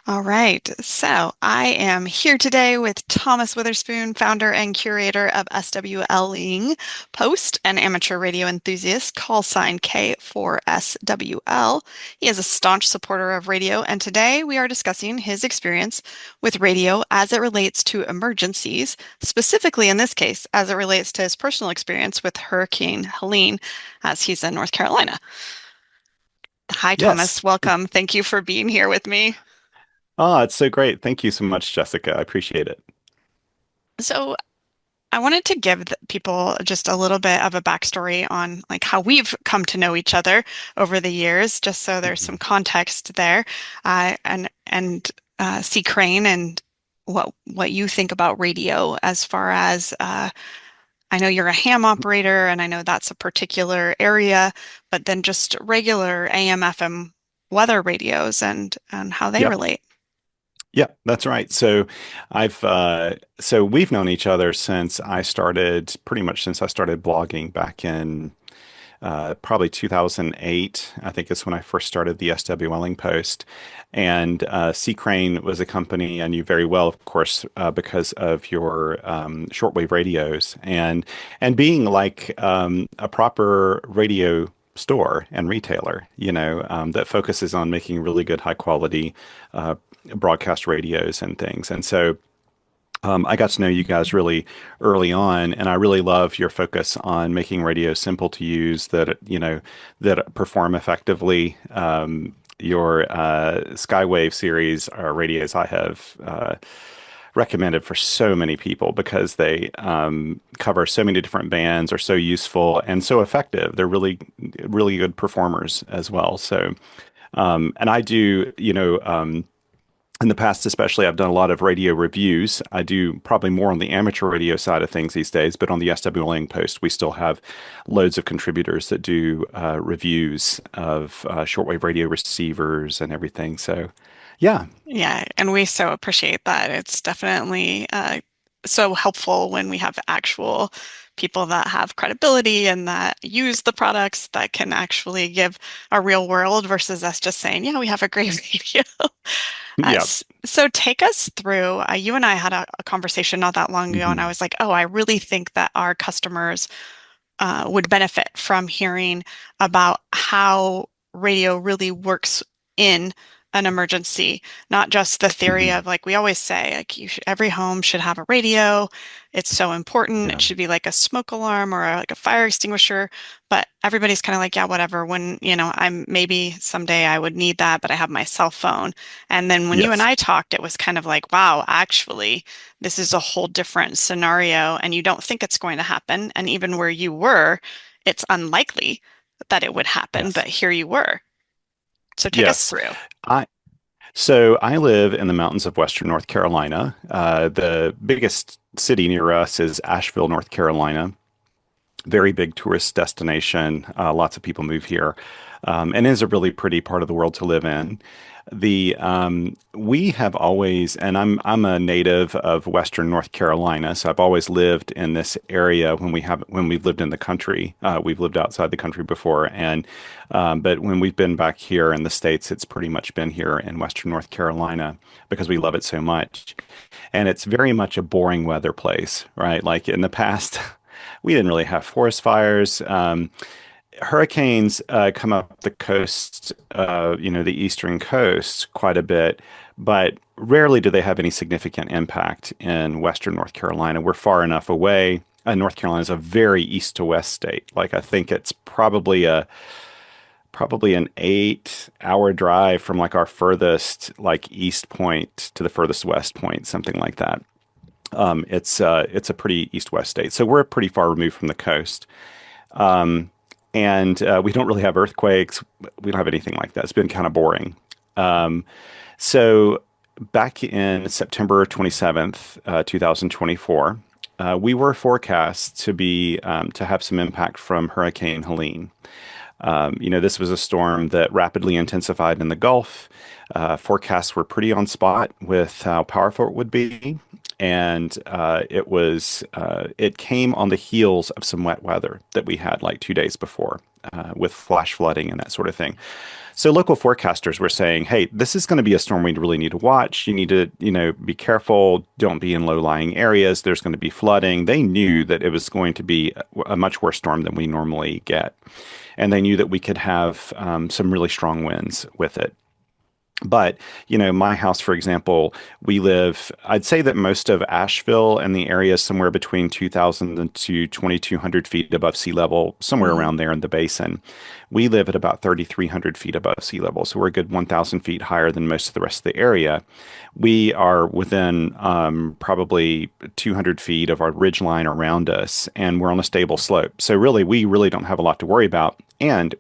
All right. So I am here today with Thomas Witherspoon, founder and curator of SWLing, Post and amateur radio enthusiast, call sign K4SWL. He is a staunch supporter of radio, and today we are discussing his experience with radio as it relates to emergencies, specifically in this case, as it relates to his personal experience with Hurricane Helene, as he's in North Carolina. Hi, Yes. Thomas. Welcome. Thank you for being here with me. It's so great. Thank you so much, Jessica. I appreciate it. So I wanted to give people just a little bit of a backstory on like how we've come to know each other over the years, just so there's some Mhm. context there, and see Crane and what you think about radio as far as I know you're a ham operator, and I know that's a particular area, but then just regular AM FM weather radios and how they Yep. relate. Yep, that's right. So we've known each other since I started pretty much since I started blogging back in probably 2008. I think is when I first started the SWLing post. And C. Crane was a company I knew very well, of course, because of your shortwave radios and being like a proper radio store and retailer, that focuses on making really good, high quality broadcast radios and things. And so I got to know you guys really early on, and I really love your focus on making radio simple to use that perform effectively. Your Skywave series are radios I have recommended for so many people because they cover so many different bands, are so useful and so effective. They're really, really good performers as well. And I do, in the past, especially, I've done a lot of radio reviews. I do probably more on the amateur radio side of things these days, but on the SWLing post, we still have loads of contributors that do reviews of shortwave radio receivers and everything. So, yeah, Yeah, and we so appreciate that. It's definitely so helpful when we have actual people that have credibility and that use the products that can actually give a real world versus us just saying, yeah, we have a great radio. yeah, So take us through, you and I had a conversation not that long ago, and I hmm was like, oh, I really think that our customers would benefit from hearing about how radio really works in an emergency, not just the theory hmm of like we always say, like every home should have a radio. It's so important. It yeah, should be like a smoke alarm or like a fire extinguisher. But everybody's kind of like, yeah, whatever. When, I'm maybe someday I would need that, but I have my cell phone. And then when you and yes, I talked, it was kind of like, wow, actually, this is a whole different scenario and you don't think it's going to happen. And even where you were, it's unlikely that it would happen, yes, but here you were. So take us yes. through. I So I live in the mountains of Western North Carolina. The biggest city near us is Asheville, North Carolina. Very big tourist destination. Lots of people move here, and is a really pretty part of the world to live in. We have always, and I'm a native of Western North Carolina, so I've always lived in this area when we've lived in the country. We've lived outside the country before, and but when we've been back here in the States, it's pretty much been here in Western North Carolina because we love it so much. And it's very much a boring weather place, right? Like in the past, we didn't really have forest fires. Hurricanes come up the coast, the eastern coast quite a bit, but rarely do they have any significant impact in Western North Carolina. We're far enough away. North Carolina is a very east to west state. Like I think it's probably an 8 hour drive from like our furthest like east point to the furthest west point, something like that. It's a pretty east-west state, so we're pretty far removed from the coast, um, and we don't really have earthquakes. We don't have anything like that. It's been kind of boring. Um, so back in September 27th, 2024, we were forecast to have some impact from Hurricane Helene. This was a storm that rapidly intensified in the Gulf. Forecasts were pretty on spot with how powerful it would be. And it came on the heels of some wet weather that we had like 2 days before, with flash flooding and that sort of thing. So local forecasters were saying, "Hey, this is going to be a storm we really need to watch. You need to, be careful. Don't be in low-lying areas. There's going to be flooding." They knew that it was going to be a much worse storm than we normally get, and they knew that we could have some really strong winds with it. But, my house, for example, I'd say that most of Asheville and the area is somewhere between 2,000 to 2,200 feet above sea level, somewhere Mm. around there in the basin. We live at about 3,300 feet above sea level. So we're a good 1,000 feet higher than most of the rest of the area. We are within probably 200 feet of our ridge line around us, and we're on a stable slope. So really, we really don't have a lot to worry about. And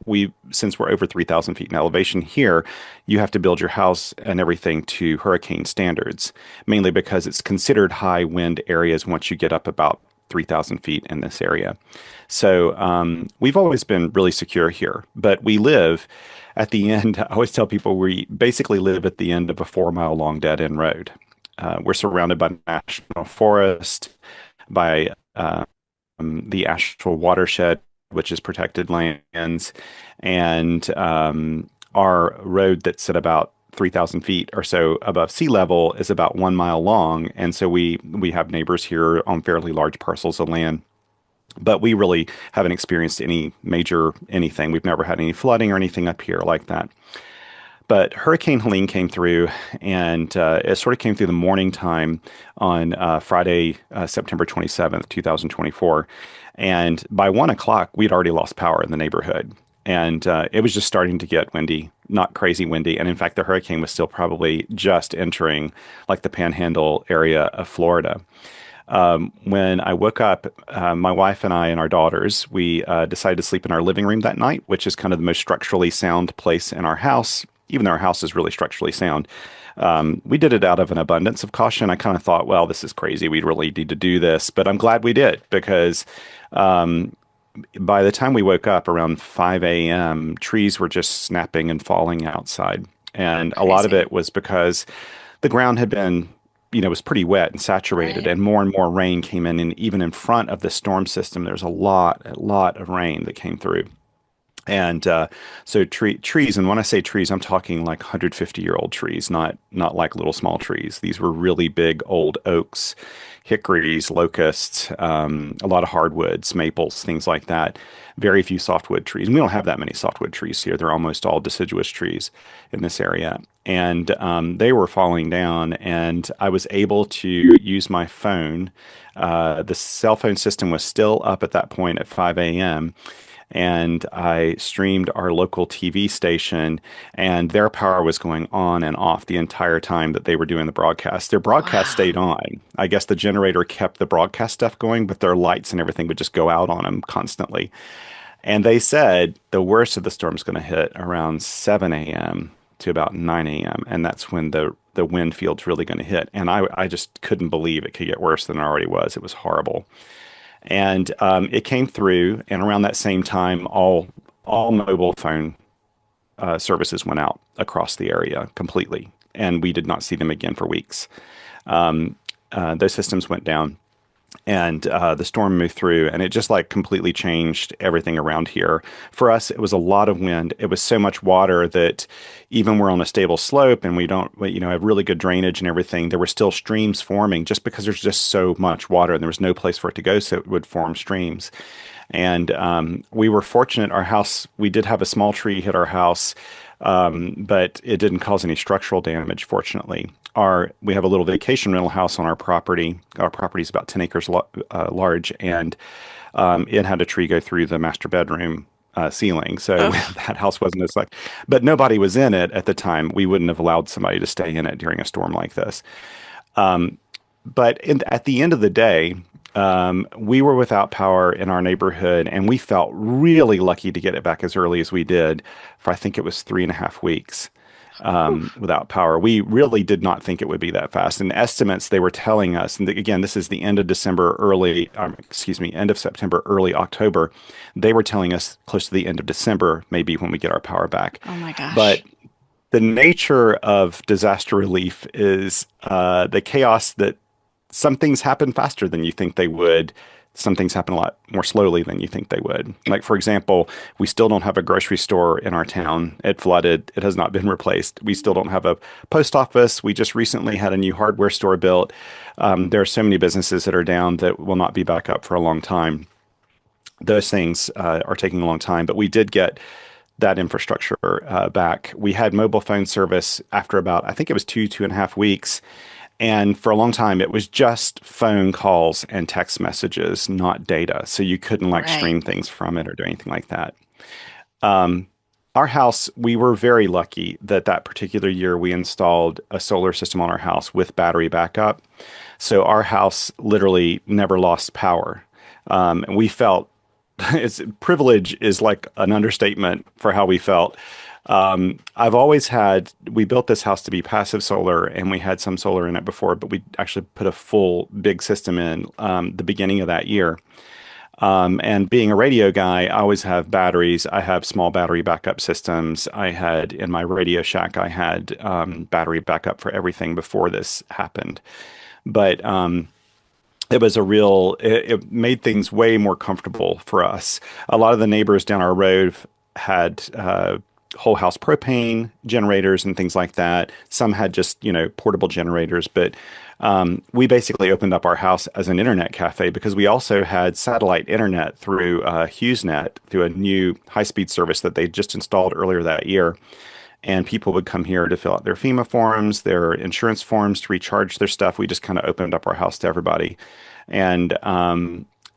since we're over 3,000 feet in elevation here, you have to build your house and everything to hurricane standards, mainly because it's considered high wind areas once you get up about 3,000 feet in this area. So we've always been really secure here, but we live at the end. I always tell people we basically live at the end of a 4 mile long dead end road. We're surrounded by national forest, by the Asheville watershed, which is protected lands, and our road that's at about 3,000 feet or so above sea level is about 1 mile long. And so we have neighbors here on fairly large parcels of land. But we really haven't experienced any major anything. We've never had any flooding or anything up here like that. But Hurricane Helene came through, and it sort of came through the morning time on Friday, September 27th, 2024. And by 1 o'clock, we'd already lost power in the neighborhood. And it was just starting to get windy, not crazy windy. And in fact, the hurricane was still probably just entering like the Panhandle area of Florida. When I woke up, my wife and I and our daughters, we decided to sleep in our living room that night, which is kind of the most structurally sound place in our house, even though our house is really structurally sound. We did it out of an abundance of caution. I kind of thought, well, this is crazy. We really need to do this. But I'm glad we did because by the time we woke up around 5 a.m., trees were just snapping and falling outside. And a lot of Crazy. it was because the ground had been, was pretty wet and saturated, Right. and more rain came in. And even in front of the storm system, there's a lot of rain that came through. And so trees, and when I say trees, I'm talking like 150-year-old trees, not like little small trees. These were really big old oaks, hickories, locusts, a lot of hardwoods, maples, things like that. Very few softwood trees. And we don't have that many softwood trees here. They're almost all deciduous trees in this area. And they were falling down, and I was able to use my phone. The cell phone system was still up at that point at 5 a.m. And I streamed our local TV station, and their power was going on and off the entire time that they were doing the broadcast. Their broadcast Wow. stayed on. I guess the generator kept the broadcast stuff going, but their lights and everything would just go out on them constantly. And they said the worst of the storm's going to hit around 7 a.m. to about 9 a.m. And that's when the wind field's really going to hit. And I just couldn't believe it could get worse than it already was. It was horrible. And it came through, and around that same time, all mobile phone services went out across the area completely, and we did not see them again for weeks. Those systems went down, and the storm moved through, and it just like completely changed everything around here. For us, it was a lot of wind. It was so much water that even we're on a stable slope and we don't, have really good drainage and everything. There were still streams forming just because there's just so much water and there was no place for it to go, so it would form streams. And we were fortunate. Our house, we did have a small tree hit our house, but it didn't cause any structural damage, fortunately. We have a little vacation rental house on our property. Our property is about 10 acres large, and it had a tree go through the master bedroom ceiling. So Oh, that house wasn't as like, but nobody was in it at the time. We wouldn't have allowed somebody to stay in it during a storm like this. But at the end of the day, we were without power in our neighborhood, and we felt really lucky to get it back as early as we did for I think it was 3.5 weeks without power. We really did not think it would be that fast. And estimates they were telling us, and again, this is the end of December, end of September, early October. They were telling us close to the end of December, maybe when we get our power back. oh my But gosh. the nature of disaster relief is the chaos that some things happen faster than you think they would. Some things happen a lot more slowly than you think they would. Like, for example, we still don't have a grocery store in our town. It flooded. It has not been replaced. We still don't have a post office. We just recently had a new hardware store built. There are so many businesses that are down that will not be back up for a long time. Those things are taking a long time, but we did get that infrastructure back. We had mobile phone service after about, I think it was 2.5 weeks. And for a long time, it was just phone calls and text messages, not data. So you couldn't like Right. stream things from it or do anything like that. Um, our house, we were very lucky that that particular year we installed a solar system on our house with battery backup. So our house literally never lost power. And we felt it's privilege is like an understatement for how we felt. I've always had, we built this house to be passive solar and we had some solar in it before, but we actually put a full big system in the beginning of that year. And being a radio guy, I always have batteries. I have small battery backup systems. I had in my Radio Shack, I had battery backup for everything before this happened. But it was a real, it made things way more comfortable for us. A lot of the neighbors down our road had whole house propane generators and things like that. Some had just, portable generators, but we basically opened up our house as an internet cafe because we also had satellite internet through HughesNet through a new high-speed service that they just installed earlier that year. And people would come here to fill out their FEMA forms, their insurance forms, to recharge their stuff. We just kind of opened up our house to everybody, and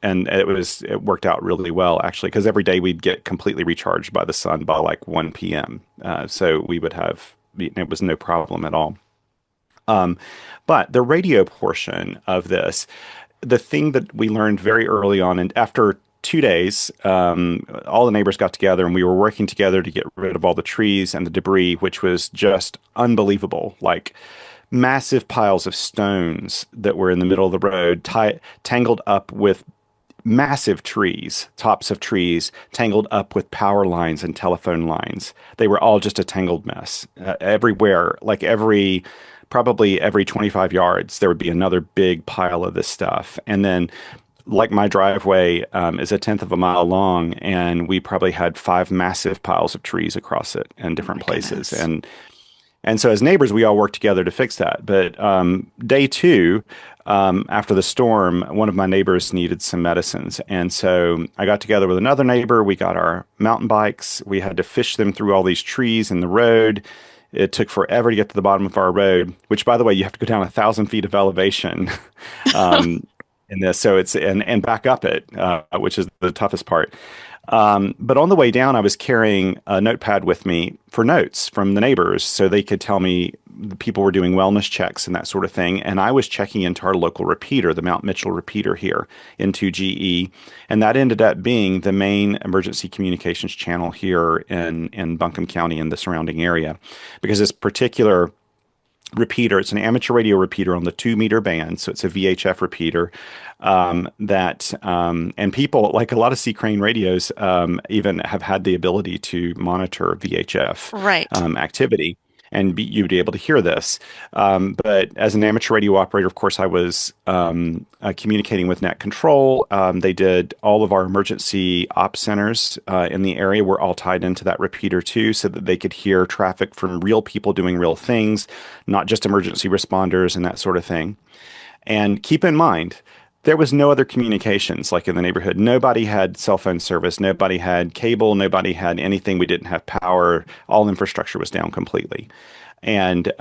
it worked out really well actually because every day we'd get completely recharged by the sun by like 1 p.m. So we would have it was no problem at all. Um, but the radio portion of this, the thing that we learned very early on, and after 2 days, all the neighbors got together and we were working together to get rid of all the trees and the debris, which was just unbelievable. Like massive piles of stones that were in the middle of the road, tangled up with massive trees, tops of trees, tangled up with power lines and telephone lines. They were all just a tangled mess everywhere. Probably every 25 yards, there would be another big pile of this stuff. And then, like my driveway is a tenth of a mile long, and we probably had five massive piles of trees across it in Oh different my places. goodness. And so as neighbors, we all worked together to fix that. But day two, after the storm, one of my neighbors needed some medicines. And so I got together with another neighbor. We got our mountain bikes. We had to fish them through all these trees in the road. It took forever to get to the bottom of our road, which, by the way, you have to go down 1,000 feet of elevation in this. So and back up it, which is the toughest part. But on the way down, I was carrying a notepad with me for notes from the neighbors so they could tell me the people were doing wellness checks and that sort of thing. And I was checking into our local repeater, the Mount Mitchell repeater here into GE. And that ended up being the main emergency communications channel here in Buncombe County and the surrounding area. Because this particular repeater. It's an amateur radio repeater on the 2 meter band, so it's a VHF repeater. And people like a lot of C Crane radios even have had the ability to monitor VHF Right. activity. And you'd be able to hear this. But as an amateur radio operator, of course, I was communicating with Net Control. They did all of our emergency ops centers in the area were all tied into that repeater too, so that they could hear traffic from real people doing real things, not just emergency responders and that sort of thing. And keep in mind, there was no other communications like in the neighborhood. Nobody had cell phone service. Nobody had cable. Nobody had anything. We didn't have power. All infrastructure was down completely. And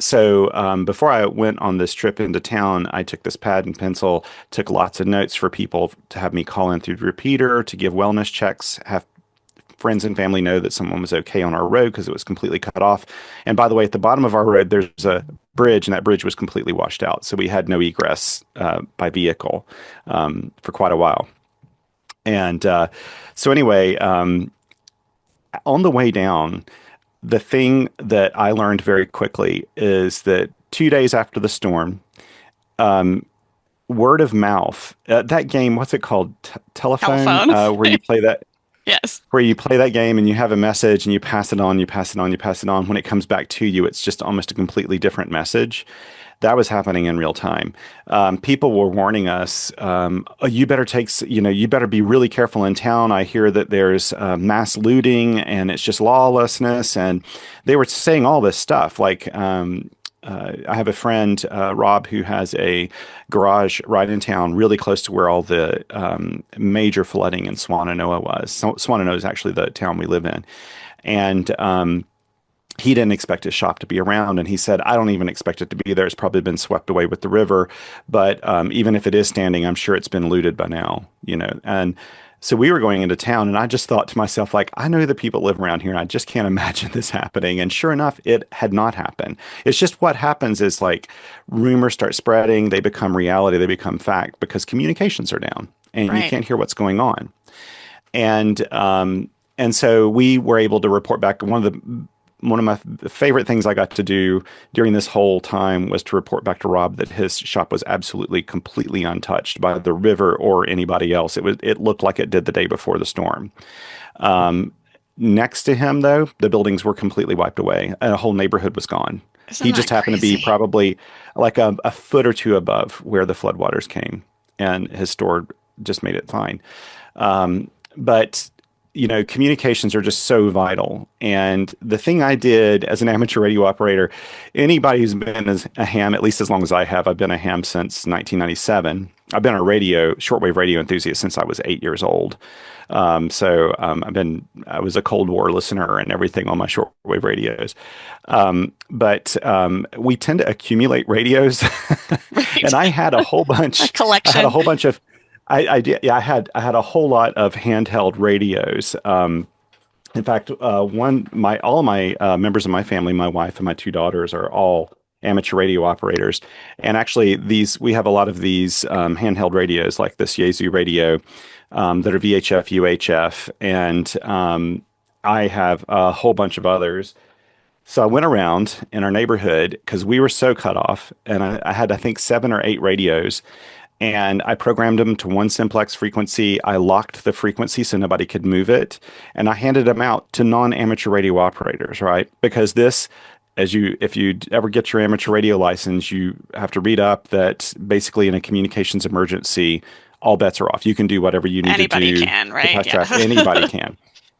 before I went on this trip into town, I took this pad and pencil, took lots of notes for people to have me call in through the repeater, to give wellness checks, have friends and family know that someone was okay on our road because it was completely cut off. And by the way, at the bottom of our road, there's a bridge, and that bridge was completely washed out. So we had no egress by vehicle for quite a while. And on the way down, the thing that I learned very quickly is that 2 days after the storm, word of mouth, that game, what's it called? Telephone, Telephone. where you play that Yes. game and you have a message and you pass it on, you pass it on, you pass it on. When it comes back to you, it's just almost a completely different message. That was happening in real time. People were warning us, oh, you better you better be really careful in town. I hear that there's mass looting and it's just lawlessness. And they were saying all this stuff. I have a friend, Rob, who has a garage right in town, really close to where all the major flooding in Swannanoa was. So, Swannanoa is actually the town we live in. And he didn't expect his shop to be around, and he said, I don't even expect it to be there. It's probably been swept away with the river. But even if it is standing, I'm sure it's been looted by now, And so we were going into town, and I just thought to myself, like, I know the people live around here, and I just can't imagine this happening. And sure enough, it had not happened. It's just what happens is like rumors start spreading, they become reality, they become fact because communications are down, and you Right. can't hear what's going on. And so we were able to report back. One of my favorite things I got to do during this whole time was to report back to Rob that his shop was absolutely, completely untouched by the river or anybody else. It looked like it did the day before the storm. Um, Next to him, though, the buildings were completely wiped away, and a whole neighborhood was gone. He Isn't just that happened to be crazy? probably like a foot or two above where the floodwaters came, and his store just made it fine. But communications are just so vital. And the thing I did as an amateur radio operator, anybody who's been as a ham, at least as long as I have, I've been a ham since 1997. I've been a shortwave radio enthusiast since I was 8 years old. I was a Cold War listener and everything on my shortwave radios. But we tend to accumulate radios, Right. and I had a whole A bunch. I had a collection. whole bunch of I did. Yeah, I had a whole lot of handheld radios. In fact, all of my members of my family, my wife and my two daughters, are all amateur radio operators. And actually, these we have a lot of these handheld radios, like this Yaesu radio, that are VHF, UHF, and I have a whole bunch of others. So I went around in our neighborhood because we were so cut off, and I had, I think, 7 or 8 radios, and I programmed them to one simplex frequency. I locked the frequency so nobody could move it, and I handed them out to non-amateur radio operators, right? Because if you ever get your amateur radio license, you have to read up that basically in a communications emergency, all bets are off. You can do whatever you need to Anybody do can, to right? patch Yeah. traffic. Anybody can.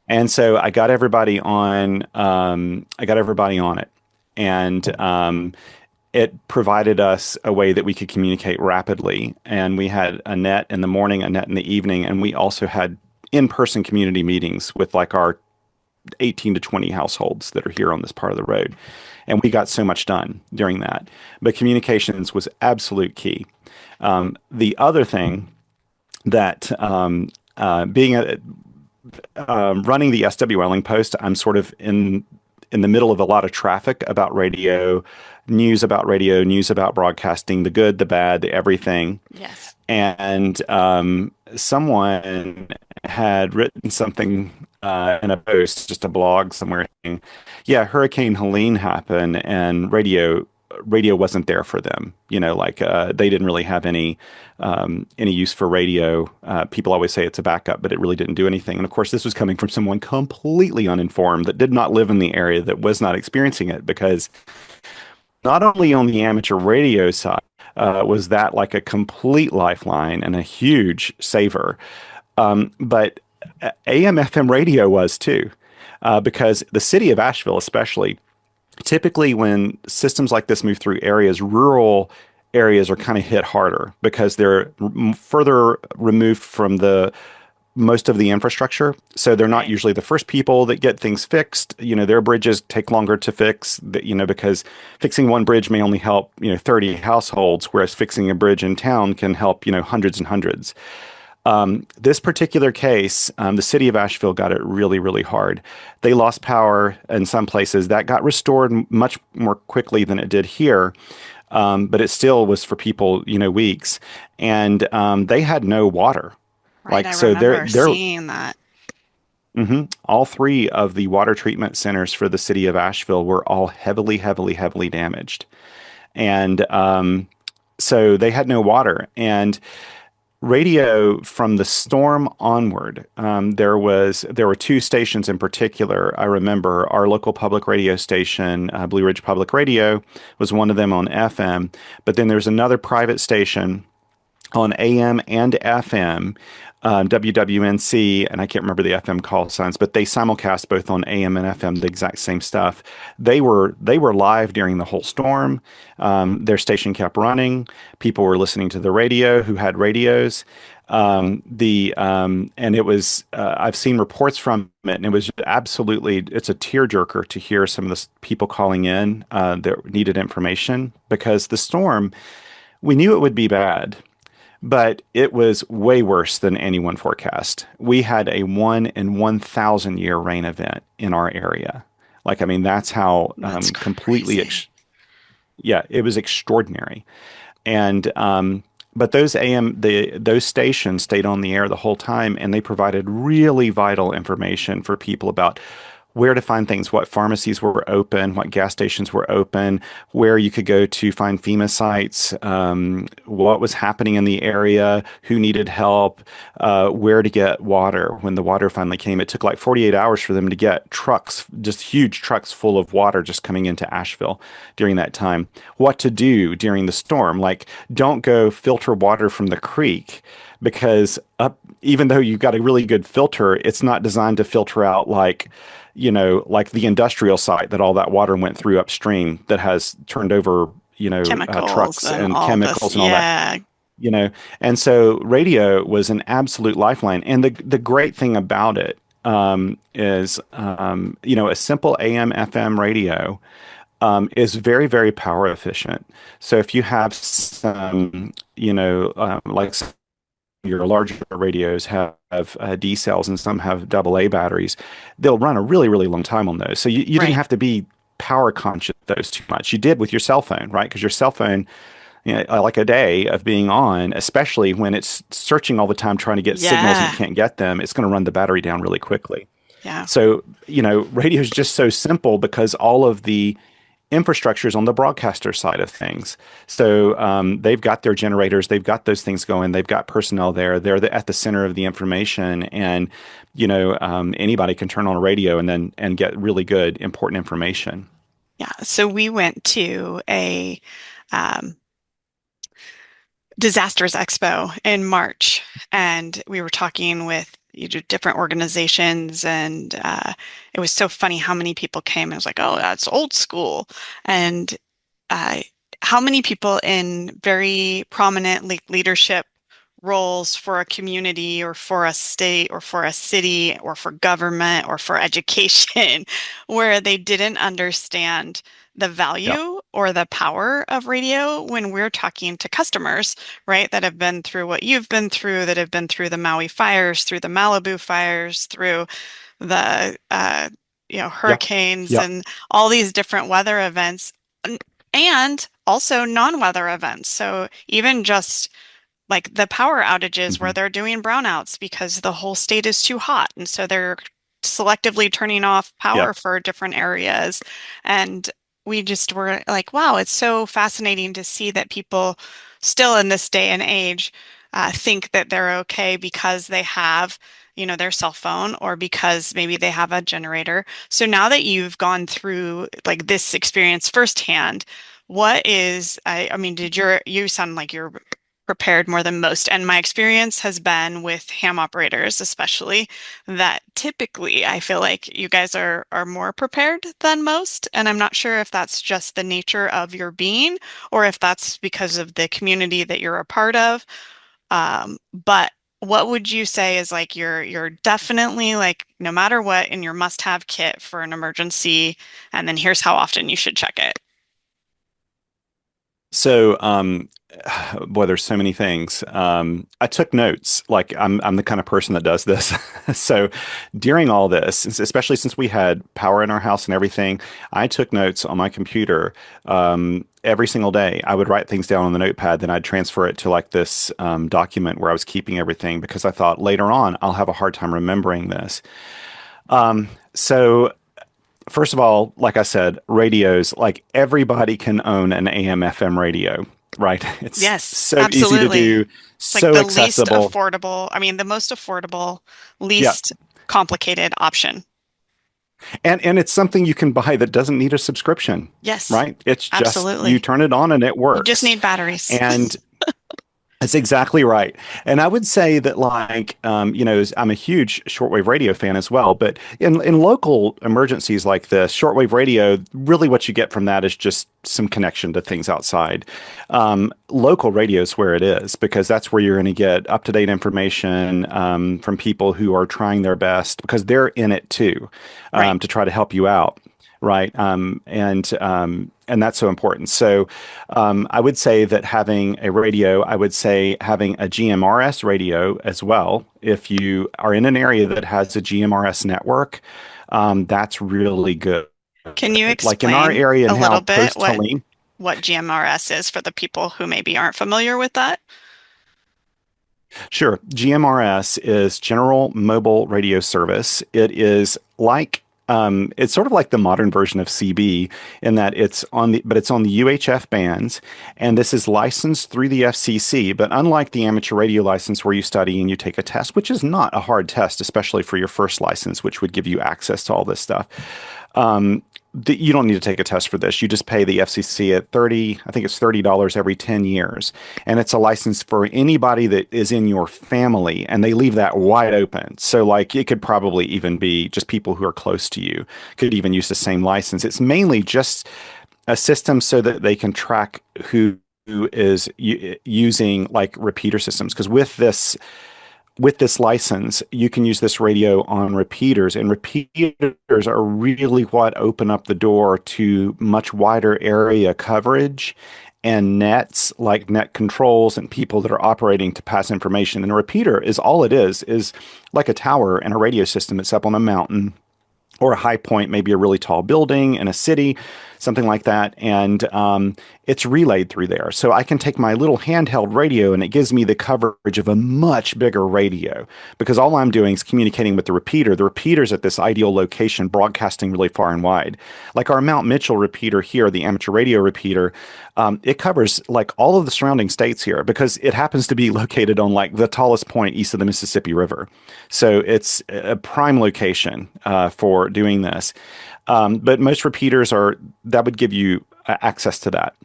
And so I got everybody on. I got everybody on it, and it provided us a way that we could communicate rapidly. And we had a net in the morning, a net in the evening, and we also had in-person community meetings with like our 18 to 20 households that are here on this part of the road. And we got so much done during that. But communications was absolute key. The other thing that being a running the SWLing post, I'm sort of in the middle of a lot of traffic about radio, news about broadcasting, the good, the bad, the everything. Yes. And someone had written something in a post, just a blog somewhere, saying, yeah, Hurricane Helene happened, and radio wasn't there for them. They didn't really have any use for radio. People always say it's a backup, but it really didn't do anything. And of course, this was coming from someone completely uninformed that did not live in the area, that was not experiencing it, because not only on the amateur radio side was that like a complete lifeline and a huge saver, but AM/FM radio was too, because the city of Asheville, especially, typically when systems like this move through areas, rural areas are kind of hit harder because they're further removed from the most of the infrastructure. So they're not Right. usually the first people that get things fixed. Their bridges take longer to fix, because fixing one bridge may only help, 30 households, whereas fixing a bridge in town can help, hundreds and hundreds. This particular case, the city of Asheville got it really, really hard. They lost power in some places. That got restored much more quickly than it did here. But it still was for people, weeks. And they had no water. Right. I So remember seeing that. all 3 of the water treatment centers for the city of Asheville were all heavily, heavily, heavily damaged. And so they had no water. And radio from the storm onward. There were two stations in particular. I remember our local public radio station, Blue Ridge Public Radio, was one of them on FM. But then there's another private station on AM and FM, WWNC, and I can't remember the FM call signs, but they simulcast both on AM and FM the exact same stuff. They were live during the whole storm. Their station kept running. People were listening to the radio who had radios. The and it was I've seen reports from it, and it was absolutely it's a tearjerker to hear some of the people calling in that needed information because the storm we knew it would be bad. But it was way worse than anyone forecast. We had a 1 in 1,000 year rain event in our area. Like, I mean, that's how That's completely, crazy. yeah, it was extraordinary. And but those stations stayed on the air the whole time, and they provided really vital information for people about where to find things, what pharmacies were open, what gas stations were open, where you could go to find FEMA sites, what was happening in the area, who needed help, where to get water. When the water finally came, it took like 48 hours for them to get trucks, just huge trucks full of water just coming into Asheville during that time. What to do during the storm? Like, don't go filter water from the creek because even though you've got a really good filter, it's not designed to filter out like the industrial site that all that water went through upstream that has turned over, Chemicals trucks and and all this. chemicals and all that, Yeah, you know. And so radio was an absolute lifeline. And the great thing about it is, a simple AM FM radio is very, very power efficient. So if you have some, like your larger radios have D cells and some have AA batteries, they'll run a really, really long time on those. So you didn't right. have to be power conscious of those too much. You did with your cell phone, right? Because your cell phone, like a day of being on, especially when it's searching all the time trying to get signals and it Yeah, can't get them, it's going to run the battery down really quickly. yeah. So, radio is just so simple because all of the infrastructures on the broadcaster side of things. So they've got their generators, they've got those things going, they've got personnel there. They're at the center of the information, and anybody can turn on a radio and get really good important information. Yeah. So we went to a um, disasters expo in March, and we were talking with different organizations, and it was so funny how many people came. I was like, "Oh, that's old school," and uh, how many people in very prominent leadership roles for a community or for a state or for a city or for government or for education where they didn't understand the Yeah. value or the power of radio when we're talking to customers, right? That have been through what you've been through, that have been through the Maui fires, through the Malibu fires, through the Yeah. hurricanes Yeah. and all these different weather events and also non-weather events. So even just like the power outages where Hmm. they're doing brownouts because the whole state is too hot. And so they're selectively turning off power Yep. for different areas. And we just were like, wow, it's so fascinating to see that people still in this day and age think that they're okay because they have, their cell phone or because maybe they have a generator. So now that you've gone through like this experience firsthand, I mean, you sound like you're prepared more than most. And my experience has been with ham operators, especially, that typically I feel like you guys are more prepared than most. And I'm not sure if that's just the nature of your being or if that's because of the community that you're a part of. But what would you say is like you're definitely like no matter what in your must-have kit for an emergency, and then here's how often you should check it. So, boy, there's so many things. I took notes. Like I'm the kind of person that does this. So during all this, especially since we had power in our house and everything, I took notes on my computer every single day. I would write things down on the notepad, then I'd transfer it to like this document where I was keeping everything because I thought later on I'll have a hard time remembering this. So first of all, like I said, radios, like everybody can own an AM FM radio. right? It's Yes, so easy to absolutely. do, It's like so the least accessible. affordable, I mean, the most affordable, Yeah. least complicated option. And it's something you can buy that doesn't need a subscription, Yes, right? It's just you absolutely. turn it on and it You just works. need batteries. And that's exactly right. And I would say that, like, I'm a huge shortwave radio fan as well. But in local emergencies like this, shortwave radio, really what you get from that is just some connection to things outside. Local radio is where it is because that's where you're going to get up to date information from people who are trying their best because they're in it too Right. to try to help you out. Right. And that's so important. So I would say that having a radio, I would say having a GMRS radio as well. If you are in an area that has a GMRS network, that's really good. Can you Like in our explain area a now, little bit post Helene, what GMRS is for the people who maybe aren't familiar with that? sure. GMRS is General Mobile Radio Service. It is like it's sort of like the modern version of CB in that it's on the UHF bands, and this is licensed through the FCC. But unlike the amateur radio license where you study and you take a test, which is not a hard test, especially for your first license, which would give you access to all this stuff. Um, you don't need to take a test for this. You just pay the FCC at I think it's $30 every 10 years. And it's a license for anybody that is in your family, and they leave that wide open. So, like, it could probably even be just people who are close to you could even use the same license. It's mainly just a system so that they can track who is using like repeater systems. Because with this license, you can use this radio on repeaters, and repeaters are really what open up the door to much wider area coverage and nets like net controls and people that are operating to pass information. And a repeater is all it is like a tower and a radio system that's up on a mountain or a high point, maybe a really tall building in a city, something like that. And it's relayed through there. So I can take my little handheld radio and it gives me the coverage of a much bigger radio because all I'm doing is communicating with the repeater. The repeater's at this ideal location, broadcasting really far and wide. Like our Mount Mitchell repeater here, the amateur radio repeater, it covers like all of the surrounding states here because it happens to be located on like the tallest point east of the Mississippi River. So it's a prime location for doing this. But most repeaters that would give you access to that.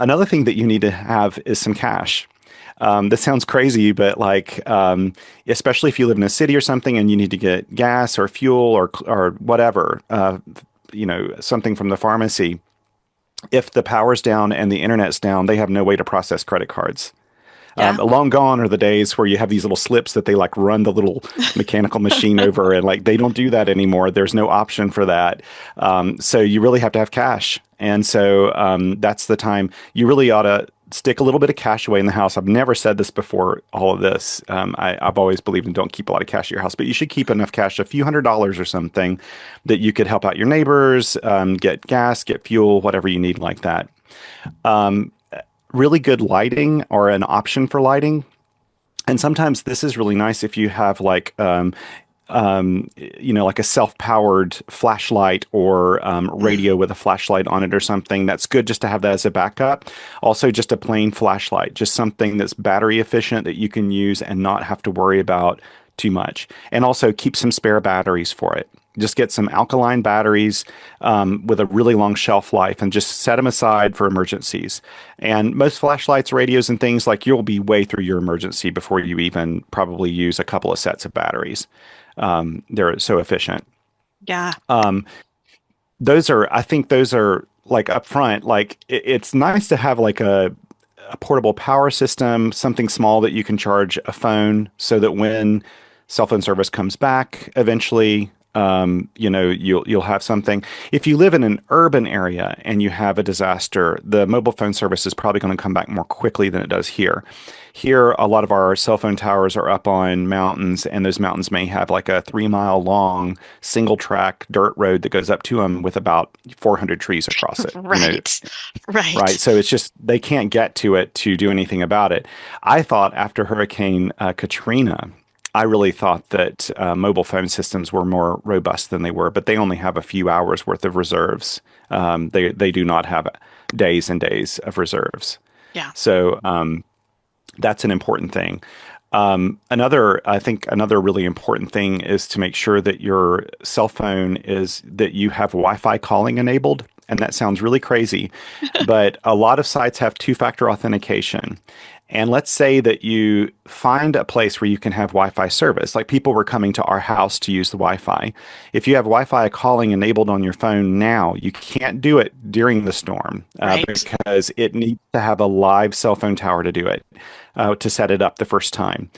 Another thing that you need to have is some cash. This sounds crazy, but like, especially if you live in a city or something and you need to get gas or fuel or whatever, something from the pharmacy. If the power's down and the internet's down, they have no way to process credit cards. Yeah. Long gone are the days where you have these little slips that they like run the little mechanical machine over, and like they don't do that anymore. There's no option for that. So you really have to have cash. And so that's the time you really ought to stick a little bit of cash away in the house. I've never said this before, all of this. I've always believed in don't keep a lot of cash at your house, but you should keep enough cash, a few $100s or something, that you could help out your neighbors, get gas, get fuel, whatever you need like that. Um, Really good lighting or an option for lighting. And sometimes this is really nice if you have like like a self-powered flashlight or radio with a flashlight on it or something. That's good just to have that as a backup. Also, just a plain flashlight, just something that's battery efficient that you can use and not have to worry about too much. And also keep some spare batteries for it. Just get some alkaline batteries with a really long shelf life and just set them aside for emergencies. And most flashlights, radios, and things like you'll be way through your emergency before you even probably use a couple of sets of batteries. They're so efficient. Yeah. I think those are like up front, like it's nice to have like a portable power system, something small that you can charge a phone so that when cell phone service comes back eventually, you'll have something. If you live in an urban area and you have a disaster, the mobile phone service is probably going to come back more quickly than it does here. Here, a lot of our cell phone towers are up on mountains, and those mountains may have like a 3 mile long single track dirt road that goes up to them with about 400 trees across it. Right. Right. Right. So it's just they can't get to it to do anything about it. I thought after Hurricane Katrina, I really thought that mobile phone systems were more robust than they were, but they only have a few hours worth of reserves. They do not have days and days of reserves. Yeah. So that's an important thing. I think another really important thing is to make sure that your cell phone is that you have Wi-Fi calling enabled. And that sounds really crazy, but a lot of sites have two-factor authentication. And let's say that you find a place where you can have Wi-Fi service, like people were coming to our house to use the Wi-Fi. If you have Wi-Fi calling enabled on your phone now, you can't do it during the storm Right. because it needs to have a live cell phone tower to do it, to set it up the first time.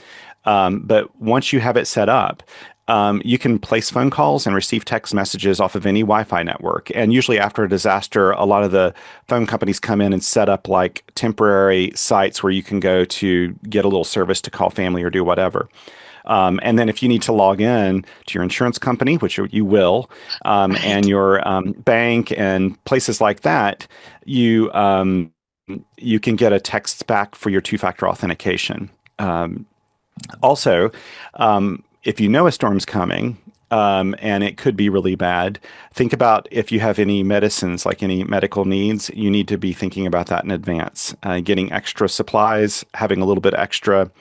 But once you have it set up, you can place phone calls and receive text messages off of any Wi-Fi network. And usually after a disaster, a lot of the phone companies come in and set up like temporary sites where you can go to get a little service to call family or do whatever. And then if you need to log in to your insurance company, which you will, and Right. your bank and places like that, you you can get a text back for your two-factor authentication. Also, if you know a storm's coming, and it could be really bad, think about if you have any medicines, like any medical needs, you need to be thinking about that in advance. Getting extra supplies, having a little bit extra.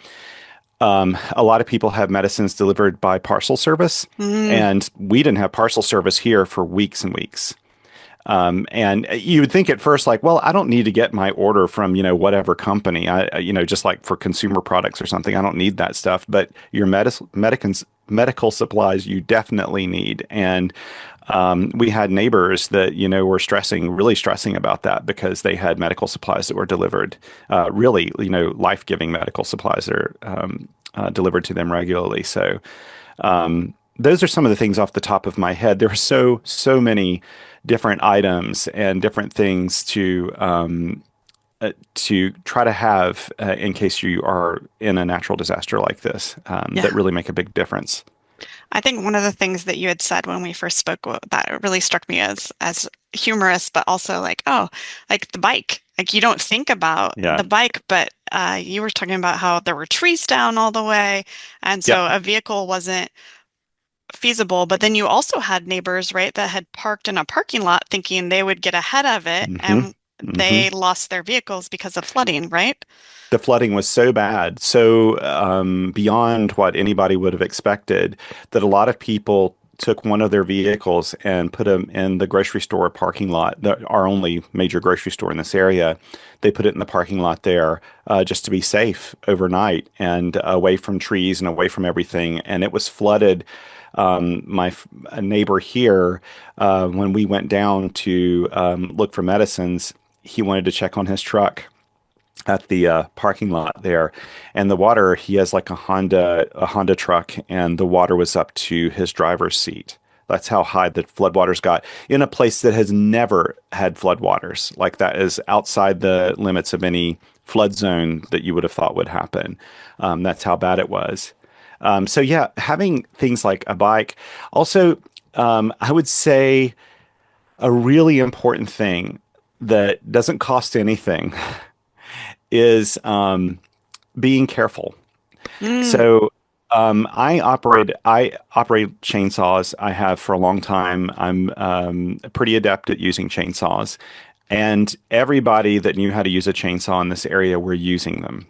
A lot of people have medicines delivered by parcel service, Mm, and we didn't have parcel service here for weeks and weeks. And you would think at first, like, well, I don't need to get my order from, whatever company, just like for consumer products or something. I don't need that stuff. But your medical supplies, you definitely need. And we had neighbors that, were really stressing about that because they had medical supplies that were delivered, really, life-giving medical supplies that are delivered to them regularly. So, those are some of the things off the top of my head. There are so many different items and different things to try to have in case you are in a natural disaster like this, that yeah. really make a big difference. I think one of the things that you had said when we first spoke that really struck me as humorous, but also like, oh, like the bike. Like you don't think about Yeah. the bike, but you were talking about how there were trees down all the way, and so Yep. a vehicle wasn't feasible. But then you also had neighbors, right, that had parked in a parking lot thinking they would get ahead of it, hmm and hmm they lost their vehicles because of flooding, right? The flooding was so bad, so beyond what anybody would have expected, that a lot of people took one of their vehicles and put them in the grocery store parking lot, our only major grocery store in this area. They put it in the parking lot there just to be safe overnight and away from trees and away from everything. And it was flooded. A neighbor here, when we went down to look for medicines, he wanted to check on his truck at the parking lot there, and the water. He has like a Honda truck, and the water was up to his driver's seat. That's how high the floodwaters got in a place that has never had floodwaters. Like that is outside the limits of any flood zone that you would have thought would happen. That's how bad it was. So yeah, having things like a bike. Also, I would say a really important thing that doesn't cost anything is being careful. Mm, So I operate chainsaws. I have for a long time. I'm pretty adept at using chainsaws, and everybody that knew how to use a chainsaw in this area were using them.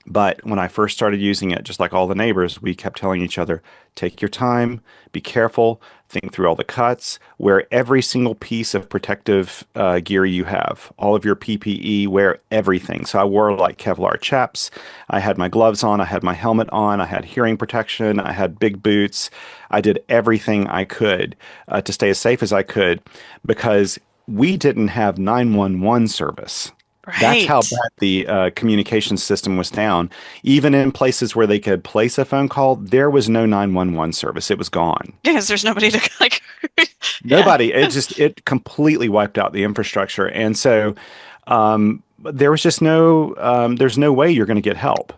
But when I first started using it, just like all the neighbors, we kept telling each other, take your time, be careful, think through all the cuts, wear every single piece of protective gear you have, all of your PPE, wear everything. So I wore like Kevlar chaps. I had my gloves on, I had my helmet on, I had hearing protection, I had big boots. I did everything I could to stay as safe as I could because we didn't have 911 service. That's how right. bad the communication system was down. Even in places where they could place a phone call, there was no 911 service. It was gone. Because there's nobody to like, yeah. Nobody, it completely wiped out the infrastructure. And so there was just there's no way you're going to get help.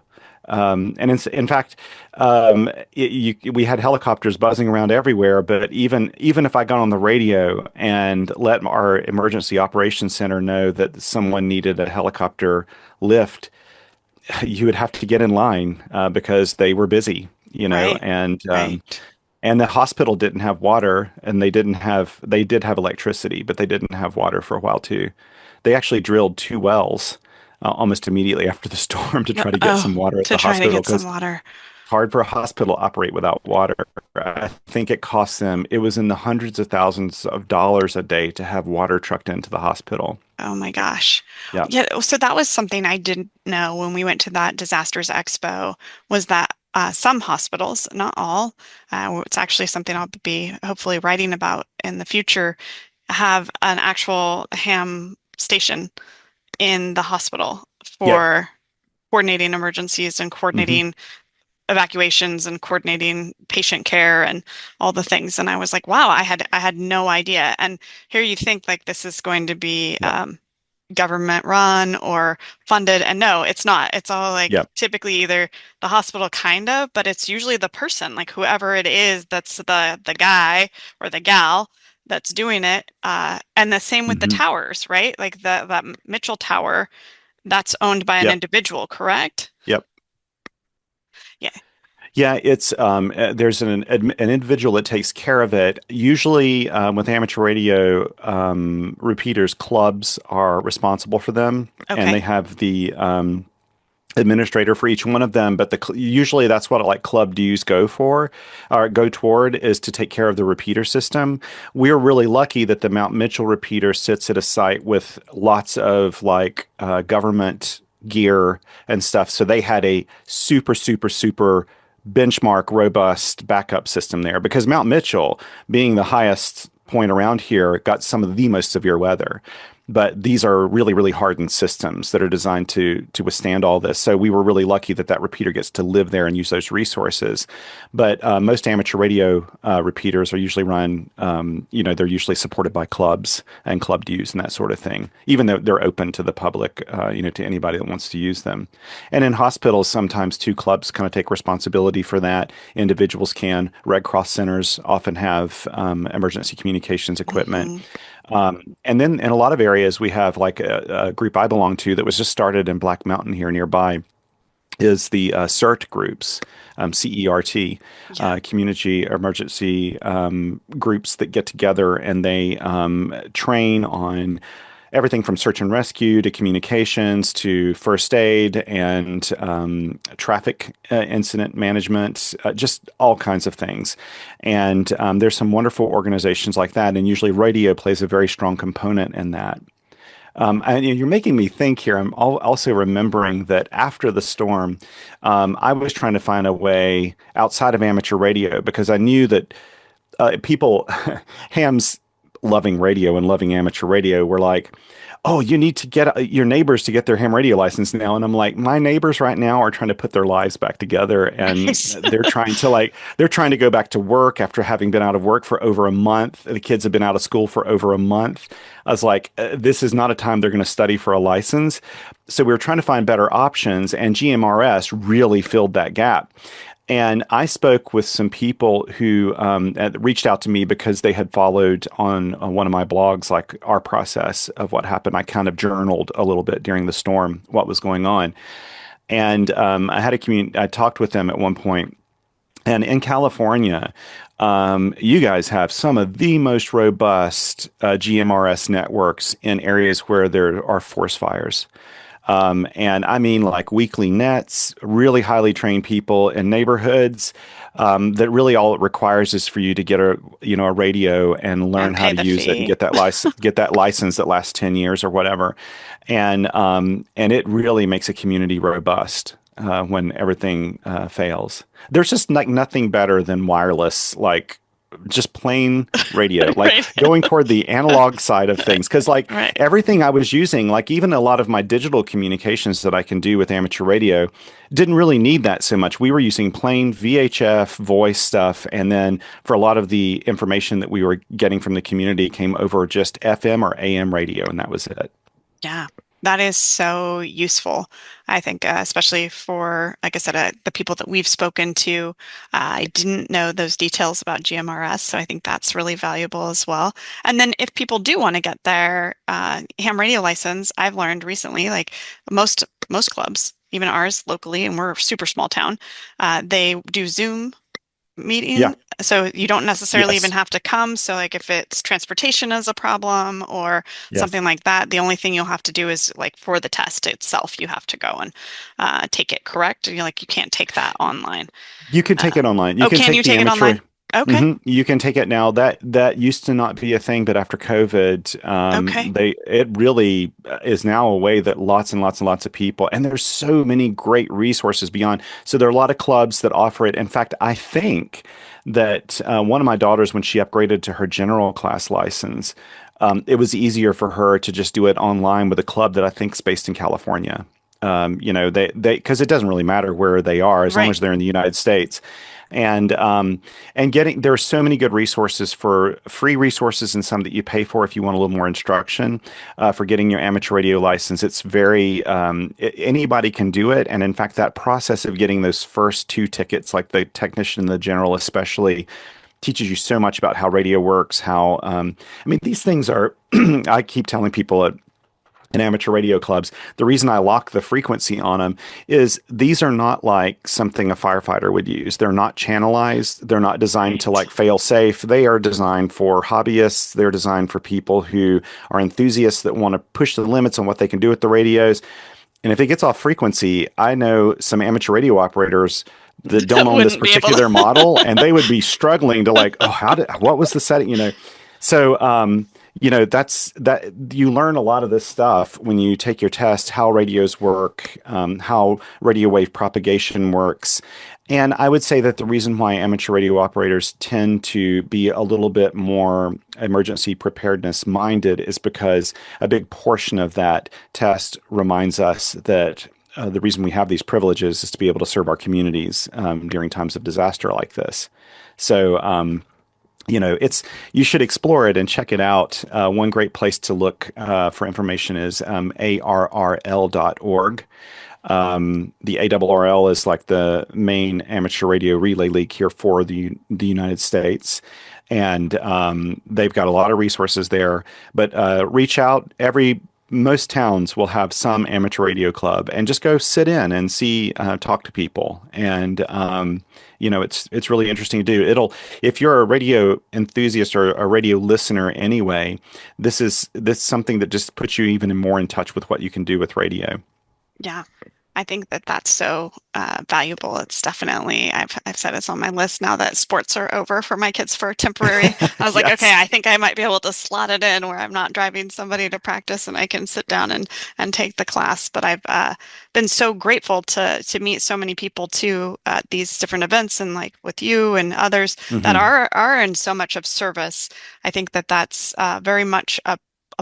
And in fact, we had helicopters buzzing around everywhere. But even if I got on the radio and let our emergency operations center know that someone needed a helicopter lift, you would have to get in line because they were busy, Right. and Right. and the hospital didn't have water, and they did have electricity, but they didn't have water for a while too. They actually drilled two wells almost immediately after the storm to try to get some Oh, water at to the try to hospital get some because water. hard for a hospital to operate without water. I think it cost them, it was in the hundreds of thousands of dollars a day to have water trucked into the hospital. Oh my gosh. Yeah. Yeah, so that was something I didn't know when we went to that disasters expo was that some hospitals, not all, it's actually something I'll be hopefully writing about in the future, have an actual ham station in the hospital Yep. for coordinating emergencies and Hmm. coordinating evacuations and coordinating patient care and all the things. And I was like, wow, I had no idea. And here you think like this is going to be Yep. government run or funded. And no, it's not. It's all like Yep. typically either the hospital kind of, but it's usually the person, like whoever it is that's the guy or the gal that's doing it. And the same with the Hmm. towers, right? Like the that Mitchell Tower, that's owned by an Yep. individual, correct? Yep. Yeah. Yeah, it's there's an individual that takes care of it. Usually, with amateur radio repeaters, clubs are responsible for them, and they Okay. have the administrator for each one of them. But usually that's what like club dues go for, or go toward, is to take care of the repeater system. We're really lucky that the Mount Mitchell repeater sits at a site with lots of like government gear and stuff. So they had a super, super, super benchmark robust backup system there because Mount Mitchell, being the highest point around here, got some of the most severe weather. But these are really, really hardened systems that are designed to withstand all this. So we were really lucky that that repeater gets to live there and use those resources. But most amateur radio repeaters are usually run, they're usually supported by clubs and club dues and that sort of thing, even though they're open to the public, to anybody that wants to use them. And in hospitals, sometimes two clubs kind of take responsibility for that. Individuals can. Red Cross centers often have emergency communications equipment. Hmm. And then in a lot of areas, we have like a group I belong to that was just started in Black Mountain here nearby is the CERT groups, CERT, Yeah. community emergency groups that get together and they train on everything from search and rescue to communications to first aid and traffic incident management, just all kinds of things. And there's some wonderful organizations like that, and usually radio plays a very strong component in that. And you're making me think here. I'm also remembering that after the storm, I was trying to find a way outside of amateur radio because I knew that people, hams loving radio and loving amateur radio, were like, "Oh, you need to get your neighbors to get their ham radio license now." And I'm like, my neighbors right now are trying to put their lives back together, and Nice. they're trying to go back to work after having been out of work for over a month. The kids have been out of school for over a month. I was like, this is not a time they're going to study for a license. So we were trying to find better options, and GMRS really filled that gap. And I spoke with some people who reached out to me because they had followed on one of my blogs, like our process of what happened. I kind of journaled a little bit during the storm, what was going on. And I talked with them at one point. And in California, you guys have some of the most robust GMRS networks in areas where there are forest fires. And I mean like weekly nets, really highly trained people in neighborhoods that really all it requires is for you to get a radio and learn And how pay to the use it and fee. get that license that lasts 10 years or whatever. And it really makes a community robust when everything fails. There's just like nothing better than wireless, like just plain radio, like Right. going toward the analog side of things. Because like Right. everything I was using, like even a lot of my digital communications that I can do with amateur radio, didn't really need that so much. We were using plain VHF voice stuff. And then for a lot of the information that we were getting from the community came over just FM or AM radio, and that was it. Yeah. That is so useful. I think, especially for, like I said, the people that we've spoken to, I didn't know those details about GMRS, so I think that's really valuable as well. And then if people do want to get their ham radio license, I've learned recently, like most clubs, even ours locally, and we're a super small town, they do Zoom Yeah. meeting. So you don't necessarily even Yes. have to come. So like if it's transportation is a problem or Yes. something like that, the only thing you'll have to do is like for the test itself, you have to go and take it, correct? You can't take that online. You can take Uh, it online. You oh, can can you take the take it amateur. online? Okay. You can take it now. That used to not be a thing, but after COVID, Okay. it really is now a way that lots and lots and lots of people, and there's so many great resources beyond. So there are a lot of clubs that offer it. In fact, I think that one of my daughters, when she upgraded to her general class license, it was easier for her to just do it online with a club that I think is based in California. Because it doesn't really matter where they are as long Right. as they're in the United States. And there are so many good resources for free resources and some that you pay for if you want a little more instruction for getting your amateur radio license. It's very anybody can do it, and in fact, that process of getting those first two tickets, like the technician and the general, especially, teaches you so much about how radio works. I mean, these things are. I keep telling people in amateur radio clubs, the reason I lock the frequency on them is these are not like something a firefighter would use. They're not channelized. They're not designed to Right. like fail safe. They are designed for hobbyists. They're designed for people who are enthusiasts that want to push the limits on what they can do with the radios. And if it gets off frequency, I know some amateur radio operators that don't own this Wouldn't be able particular to. model, and they would be struggling to like, oh, what was the setting, So, that's that you learn a lot of this stuff when you take your test, how radios work, how radio wave propagation works. And I would say that the reason why amateur radio operators tend to be a little bit more emergency preparedness minded is because a big portion of that test reminds us that the reason we have these privileges is to be able to serve our communities during times of disaster like this. So, it's you should explore it and check it out. One great place to look for information is arrl.org. The ARRL is like the main amateur radio relay league here for the United States, and they've got a lot of resources there. But reach out. Most towns will have some amateur radio club, and just go sit in and see, talk to people, and it's really interesting to do. If you're a radio enthusiast or a radio listener anyway, this something that just puts you even more in touch with what you can do with radio. Yeah, I think that that's so valuable. It's definitely, I've said it's on my list now that sports are over for my kids for temporary. I was like, okay, Yes. I think I might be able to slot it in where I'm not driving somebody to practice and I can sit down and take the class. But I've been so grateful to meet so many people too at these different events and like with you and others that Hmm. are in so much of service. I think that that's very much a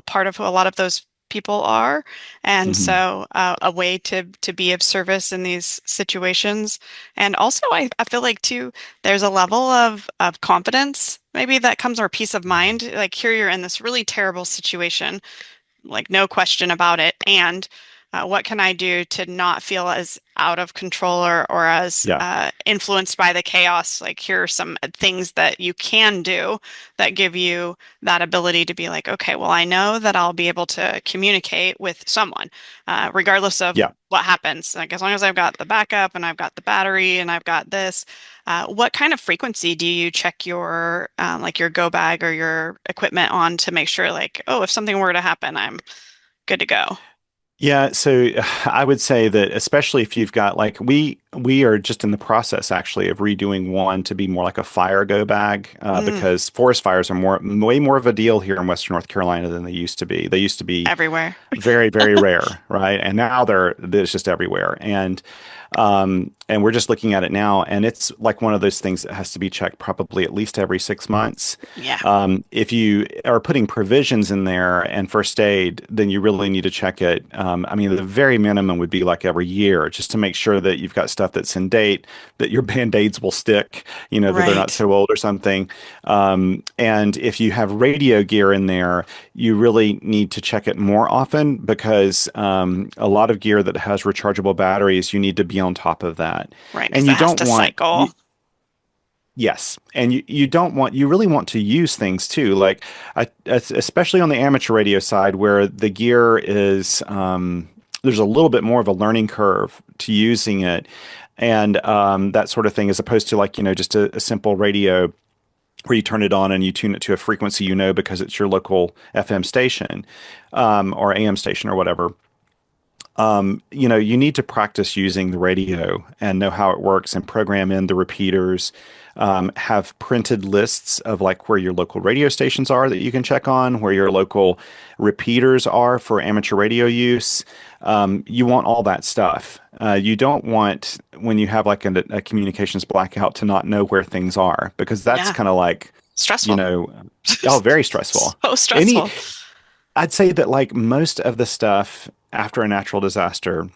part of who a lot of those people are. And Hmm. so a way to be of service in these situations. And also I feel like too, there's a level of confidence maybe that comes or peace of mind. Like here you're in this really terrible situation like no question about it. And what can I do to not feel as out of control or as Yeah. influenced by the chaos? Like, here are some things that you can do that give you that ability to be like, okay, well, I know that I'll be able to communicate with someone, regardless of Yeah. what happens. Like, as long as I've got the backup and I've got the battery and I've got this, what kind of frequency do you check your like your go bag or your equipment on to make sure like, oh, if something were to happen, I'm good to go? Yeah, so I would say that especially if you've got like we are just in the process actually of redoing one to be more like a fire go bag Mm, because forest fires are way more of a deal here in Western North Carolina than they used to be. They used to be everywhere. very, very rare, right? And now it's just everywhere. And we're just looking at it now, and it's like one of those things that has to be checked probably at least every 6 months. Yeah, If you are putting provisions in there and first aid, then you really need to check it. I mean, the very minimum would be like every year, just to make sure that you've got stuff that's in date, that your band-aids will stick, that they're not right. so old or something. And if you have radio gear in there, you really need to check it more often because a lot of gear that has rechargeable batteries, you need to be on top of that. Right, because And it you has don't to want cycle. yes, and you don't want you really want to use things too, like especially on the amateur radio side where the gear is there's a little bit more of a learning curve to using it. and that sort of thing, as opposed to like, just a simple radio where you turn it on and you tune it to a frequency, because it's your local FM station, or AM station or whatever. You need to practice using the radio and know how it works and program in the repeaters. Have printed lists of like where your local radio stations are that you can check on, where your local repeaters are for amateur radio use. You want all that stuff. You don't want when you have like a communications blackout to not know where things are, because that's Yeah. kind of like, you Stressful. know, oh, very stressful. So Any, stressful. I'd say that like most of the stuff after a natural disaster,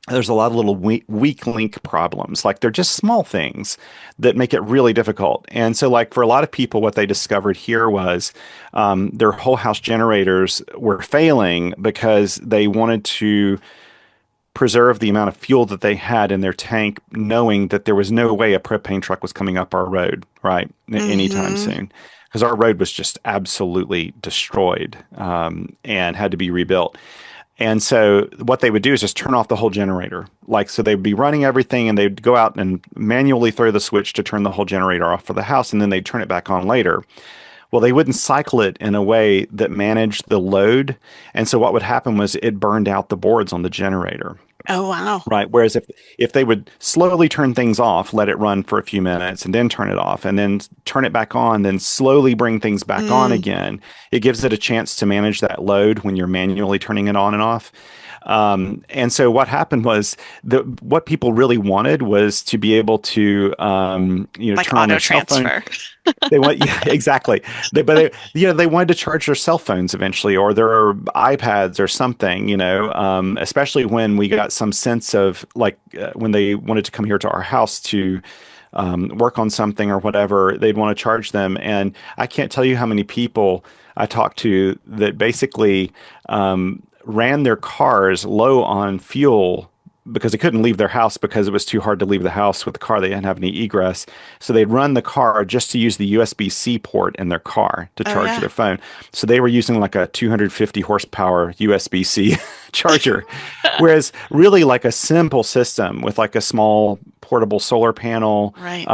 there's a lot of little weak link problems. Like they're just small things that make it really difficult. And so, like for a lot of people, what they discovered here was their whole house generators were failing because they wanted to preserve the amount of fuel that they had in their tank, knowing that there was no way a propane truck was coming up our road, right, anytime Hmm. soon. Because our road was just absolutely destroyed, and had to be rebuilt. And so what they would do is just turn off the whole generator. Like, so they'd be running everything and they'd go out and manually throw the switch to turn the whole generator off for the house, and then they'd turn it back on later. Well, they wouldn't cycle it in a way that managed the load. And so what would happen was it burned out the boards on the generator. Oh, wow. Right. Whereas if they would slowly turn things off, let it run for a few minutes and then turn it off and then turn it back on, then slowly bring things back on Mm, again, it gives it a chance to manage that load when you're manually turning it on and off. And so what happened was what people really wanted was to be able to, like turn on auto their cell phone. transfer. They want, yeah, exactly. They wanted to charge their cell phones eventually, or their iPads or something. Especially when we got some sense of like when they wanted to come here to our house to work on something or whatever, they'd want to charge them. And I can't tell you how many people I talked to that basically ran their cars low on fuel because they couldn't leave their house because it was too hard to leave the house with the car. They didn't have any egress. So they'd run the car just to use the USB-C port in their car to Oh, charge yeah. their phone. So they were using like a 250 horsepower USB-C charger. Whereas really like a simple system with like a small portable solar panel Right.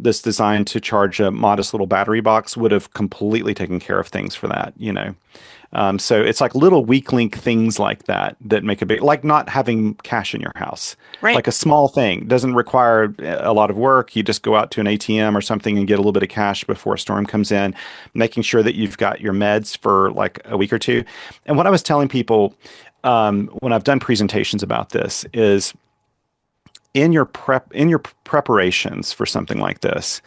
that's designed to charge a modest little battery box would have completely taken care of things for that. So it's like little weak link things like that that make a big, like not having cash in your house, Right. like a small thing doesn't require a lot of work. You just go out to an ATM or something and get a little bit of cash before a storm comes in, making sure that you've got your meds for like a week or two. And what I was telling people when I've done presentations about this is in your preparations for something like this,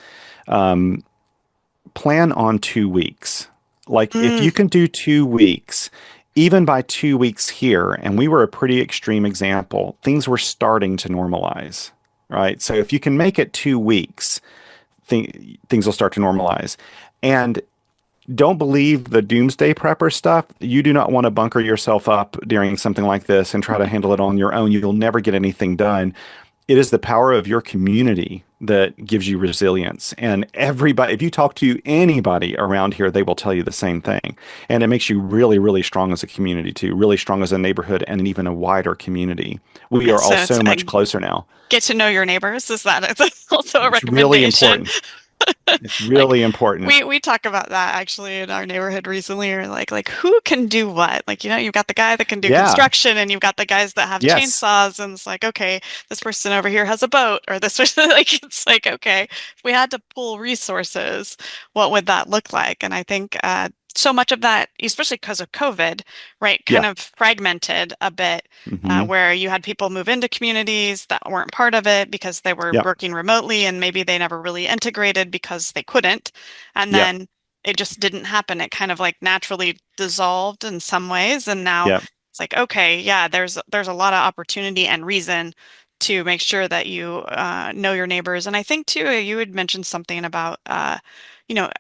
plan on 2 weeks. Like if Mm, you can do 2 weeks, even by 2 weeks here, and we were a pretty extreme example, things were starting to normalize, right? So if you can make it 2 weeks, things will start to normalize. And don't believe the doomsday prepper stuff. You do not want to bunker yourself up during something like this and try to handle it on your own. You'll never get anything done. It is the power of your community that gives you resilience. And everybody, if you talk to anybody around here, they will tell you the same thing. And it makes you really, really strong as a community too, really strong as a neighborhood and even a wider community. We yeah. are So all it's so much closer now. get to know your neighbors. Is that it's also a It's really recommendation? important. It's Like really important. we talk about that actually in our neighborhood recently, or like who can do what? Like, you've got the guy that can do Yeah. construction and you've got the guys that have Yes. chainsaws, and it's like, okay, this person over here has a boat, or this person like it's like, okay, if we had to pool resources, what would that look like? And I think so much of that, especially because of COVID, right, kind Yeah. of fragmented a bit, Hmm. where you had people move into communities that weren't part of it because they were Yeah. working remotely and maybe they never really integrated because they couldn't. And Yeah. then it just didn't happen. It kind of like naturally dissolved in some ways. And now Yeah. it's like, okay, yeah, there's a lot of opportunity and reason to make sure that you know your neighbors. And I think too, you had mentioned something about you know,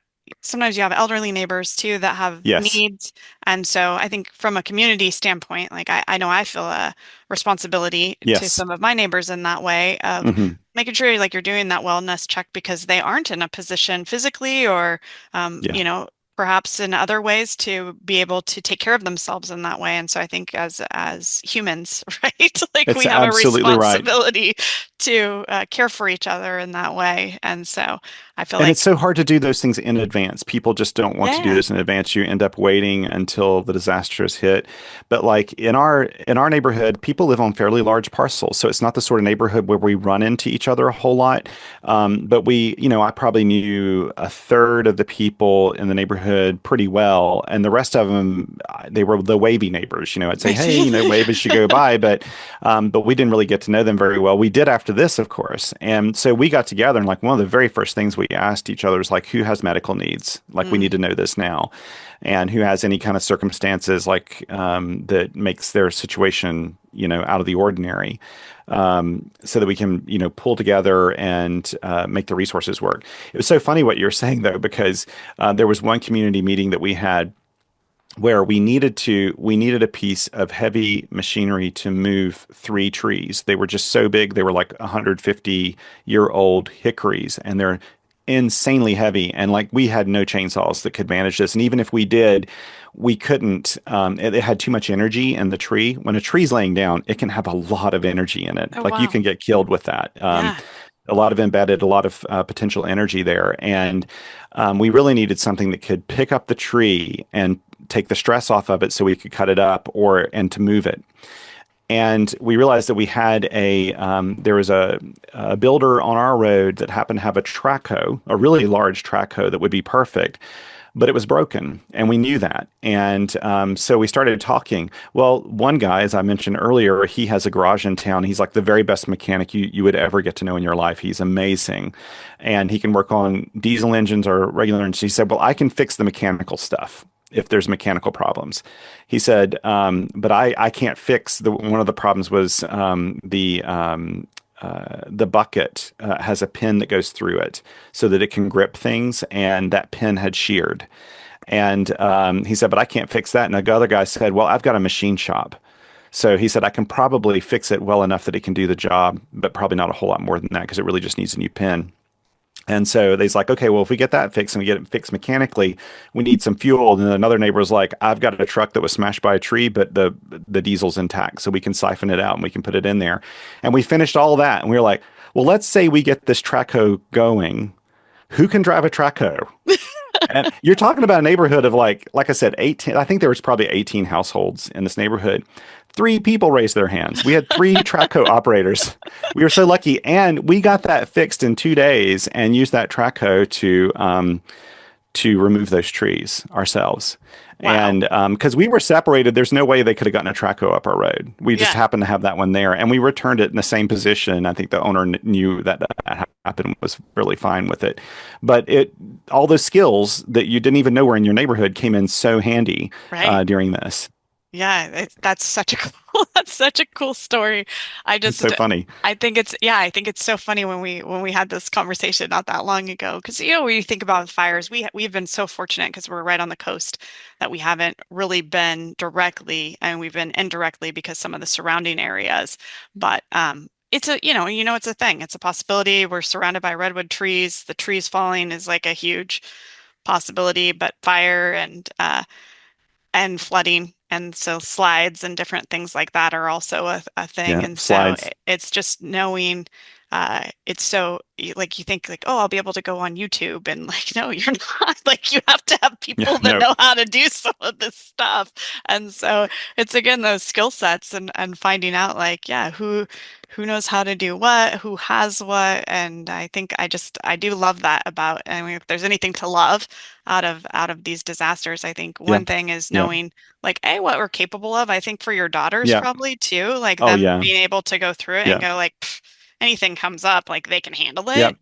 sometimes you have elderly neighbors too that have Yes. needs. And so I think from a community standpoint, like I know I feel a responsibility to Yes. some of my neighbors in that way of Hmm. making sure like you're doing that wellness check because they aren't in a position physically or Yeah. perhaps in other ways to be able to take care of themselves in that way. And so I think as humans, right? Like It's we have a absolutely right. responsibility to care for each other in that way. And so I feel And it's like, so hard to do those things in advance. People just don't want to do yeah. this in advance. You end up waiting until the disaster has hit. But like in our neighborhood, people live on fairly large parcels, so it's not the sort of neighborhood where we run into each other a whole lot. But I probably knew a third of the people in the neighborhood pretty well, and the rest of them, they were the wavy neighbors. I'd say, hey, wave as you go by, but we didn't really get to know them very well. We did after this, of course, and so we got together, and like one of the very first things we asked each other is like, who has medical needs? Like, we Mm. need to know this now, and who has any kind of circumstances like that makes their situation, out of the ordinary, so that we can, pull together and make the resources work. It was so funny what you're saying though, because there was one community meeting that we had where we needed a piece of heavy machinery to move three trees. They were just so big. They were like 150-year-old hickories, and they're insanely heavy. And like we had no chainsaws that could manage this. And even if we did, we couldn't. It had too much energy in the tree. When a tree's laying down, it can have a lot of energy in it. Oh, Like you wow. can get killed with that. Yeah. A lot of embedded, a lot of potential energy there. And we really needed something that could pick up the tree and take the stress off of it so we could cut it up and to move it. And we realized that there was a builder on our road that happened to have a track hoe, a really large track hoe that would be perfect, but it was broken, and we knew that. And so we started talking. Well, one guy, as I mentioned earlier, he has a garage in town. He's like the very best mechanic you would ever get to know in your life. He's amazing, and he can work on diesel engines or regular engines. He said, "Well, I can fix the mechanical stuff if there's mechanical problems." He said, "But I can't fix one of the problems was the bucket has a pin that goes through it so that it can grip things, and that pin had sheared." And he said, "But I can't fix that." And the other guy said, "Well, I've got a machine shop." So he said, "I can probably fix it well enough that it can do the job, but probably not a whole lot more than that because it really just needs a new pin." And so they's like, "Okay, well, if we get that fixed and we get it fixed mechanically, we need some fuel." And another neighbor was like, "I've got a truck that was smashed by a tree, but the diesel's intact, so we can siphon it out and we can put it in there." And we finished all that, and we were like, "Well, let's say we get this track hoe going. Who can drive a track hoe?" And you're talking about a neighborhood of like I said, 18. I think there was probably 18 households in this neighborhood. Three people raised their hands. We had three Traco operators. We were so lucky, and we got that fixed in 2 days and used that Traco to remove those trees ourselves. Wow. And because we were separated, there's no way they could have gotten a Traco up our road. We just Yeah. happened to have that one there, and we returned it in the same position. I think the owner knew that that happened, was really fine with it. But all those skills that you didn't even know were in your neighborhood came in so handy Right. during this. Yeah, that's such a cool that's such a cool story. I It's so just funny. I think it's so funny when we had this conversation not that long ago because when you think about fires, we've been so fortunate because we're right on the coast that we haven't really been directly and we've been indirectly because some of the surrounding areas. But it's it's a thing. It's a possibility. We're surrounded by redwood trees. The trees falling is like a huge possibility, but fire and flooding. And so slides and different things like that are also a thing. Yeah, And so slides. it's just knowing it's so like you think like, oh, I'll be able to go on YouTube and like, no, you're not. Like you have to have Yeah, people that no. know how to do some of this stuff. And so it's again those skill sets and finding out like, yeah, who knows how to do what, who has what. And I think I do love that about, I mean, if there's anything to love out of these disasters, I think Yeah, one thing is yeah, knowing like A, what we're capable of. I think for your daughters yeah. probably too, like Oh, them yeah, being able to go through it and yeah, go like "Pff, anything comes up, like they can handle yeah. it.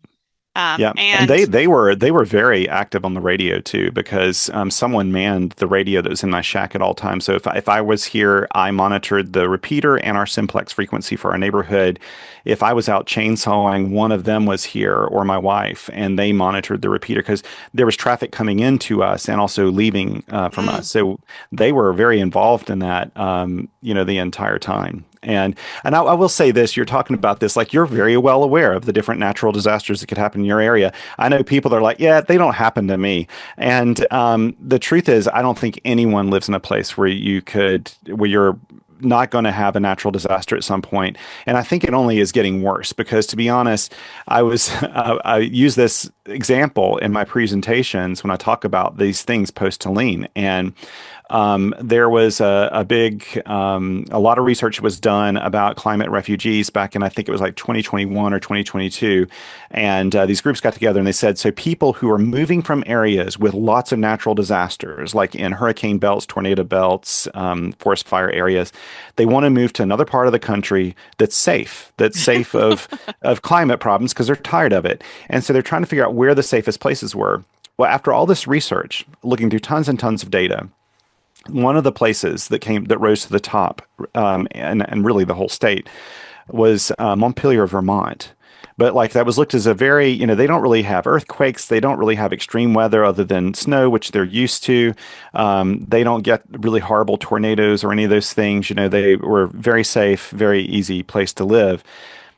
Yeah, and And they were very active on the radio too because someone manned the radio that was in my shack at all times. So if I was here, I monitored the repeater and our simplex frequency for our neighborhood. If I was out chainsawing, one of them was here or my wife, and they monitored the repeater because there was traffic coming into us and also leaving from us. mm, So they were very involved in that, the entire time. And I will say this, you're talking about this, like you're very well aware of the different natural disasters that could happen in your area. I know people that are like, yeah, they don't happen to me. And the truth is, I don't think anyone lives in a place where you're not going to have a natural disaster at some point. And I think it only is getting worse because, to be honest, I use this example in my presentations when I talk about these things post Helene. And there was a lot of research was done about climate refugees back in, I think it was like 2021 or 2022. And these groups got together and they said, so people who are moving from areas with lots of natural disasters, like in hurricane belts, tornado belts, forest fire areas, they want to move to another part of the country that's safe of climate problems because they're tired of it. And so they're trying to figure out where the safest places were. Well, after all this research, looking through tons and tons of data, one of the places that rose to the top, and really the whole state, was Montpelier, Vermont. But like that was looked as a very, they don't really have earthquakes. They don't really have extreme weather other than snow, which they're used to. They don't get really horrible tornadoes or any of those things. They were very safe, very easy place to live.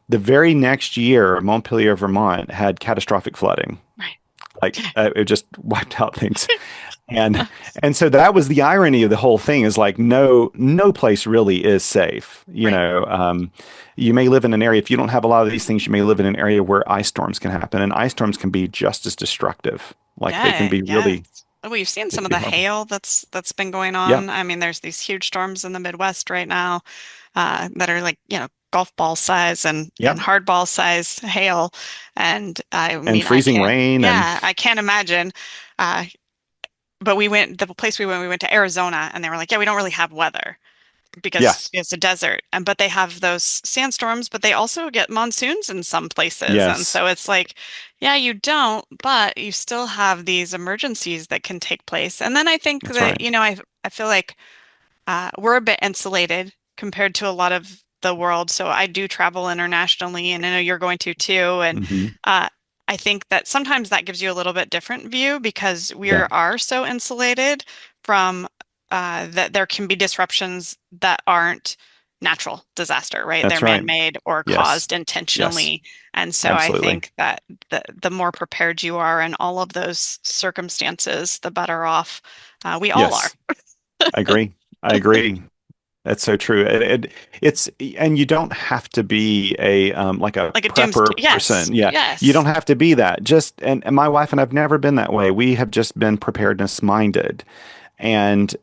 The very next year, Montpelier, Vermont had catastrophic flooding. Right. Like it just wiped out things. And and so that was the irony of the whole thing is like no place really is safe. Right. You may live in an area if you don't have a lot of these things, you may live in an area where ice storms can happen, and ice storms can be just as destructive. Like they can Yeah, be yeah. really We've seen they some can of be the horrible. hail that's been going Yep, on. I mean, there's these huge storms in the Midwest right now that are like, golf ball size and yep, hardball size hail. And I and mean, freezing rain and I can't imagine. Uh, but the place we went to Arizona, and they were like, yeah, we don't really have weather yeah, because it's a desert. But they have those sandstorms, but they also get monsoons in some places. And yes, so it's like, yeah, you don't, but you still have these emergencies that can take place. And then I think that's that, right. I feel like we're a bit insulated compared to a lot of the world. So I do travel internationally, and I know you're going to too. And Hmm. uh, I think that sometimes that gives you a little bit different view because we Yeah, are so insulated from that there can be disruptions that aren't natural disaster, right? They're that's right. man-made or Yes, caused yes, intentionally. And so I absolutely. think that the more prepared you are in all of those circumstances, the better off we all are. Yes, I agree. I agree. That's so true. It's and you don't have to be a like a Like a prepper yes, person. Yeah, you yes, don't have to be that. Just and my wife and I've never been that way. We have just been preparedness minded, and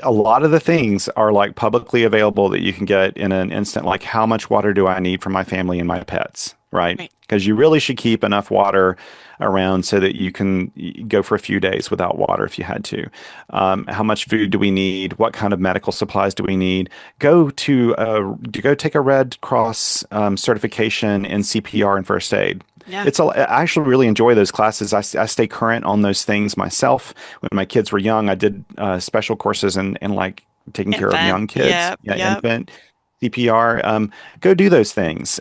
a lot of the things are like publicly available that you can get in an instant. Like how much water do I need for my family and my pets, right? right, Because you really should keep enough water around so that you can go for a few days without water if you had to. How much food do we need? What kind of medical supplies do we need? Go take a Red Cross certification in CPR and first aid. yeah, I actually really enjoy those classes. I stay current on those things myself. When my kids were young, I did special courses in like taking care of infant, young kids, yep, yeah, yep, infant CPR. Go do those things.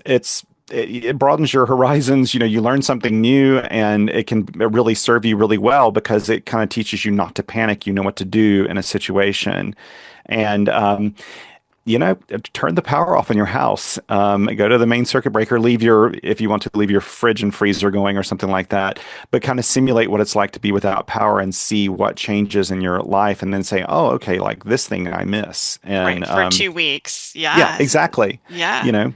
It broadens your horizons. You learn something new, and it can really serve you really well because it kind of teaches you not to panic. You know what to do in a situation, and turn the power off in your house. Go to the main circuit breaker, if you want to leave your fridge and freezer going or something like that, but kind of simulate what it's like to be without power and see what changes in your life and then say, oh, okay, like this thing I miss. right, And for 2 weeks, yeah, yeah, exactly. yeah. You know,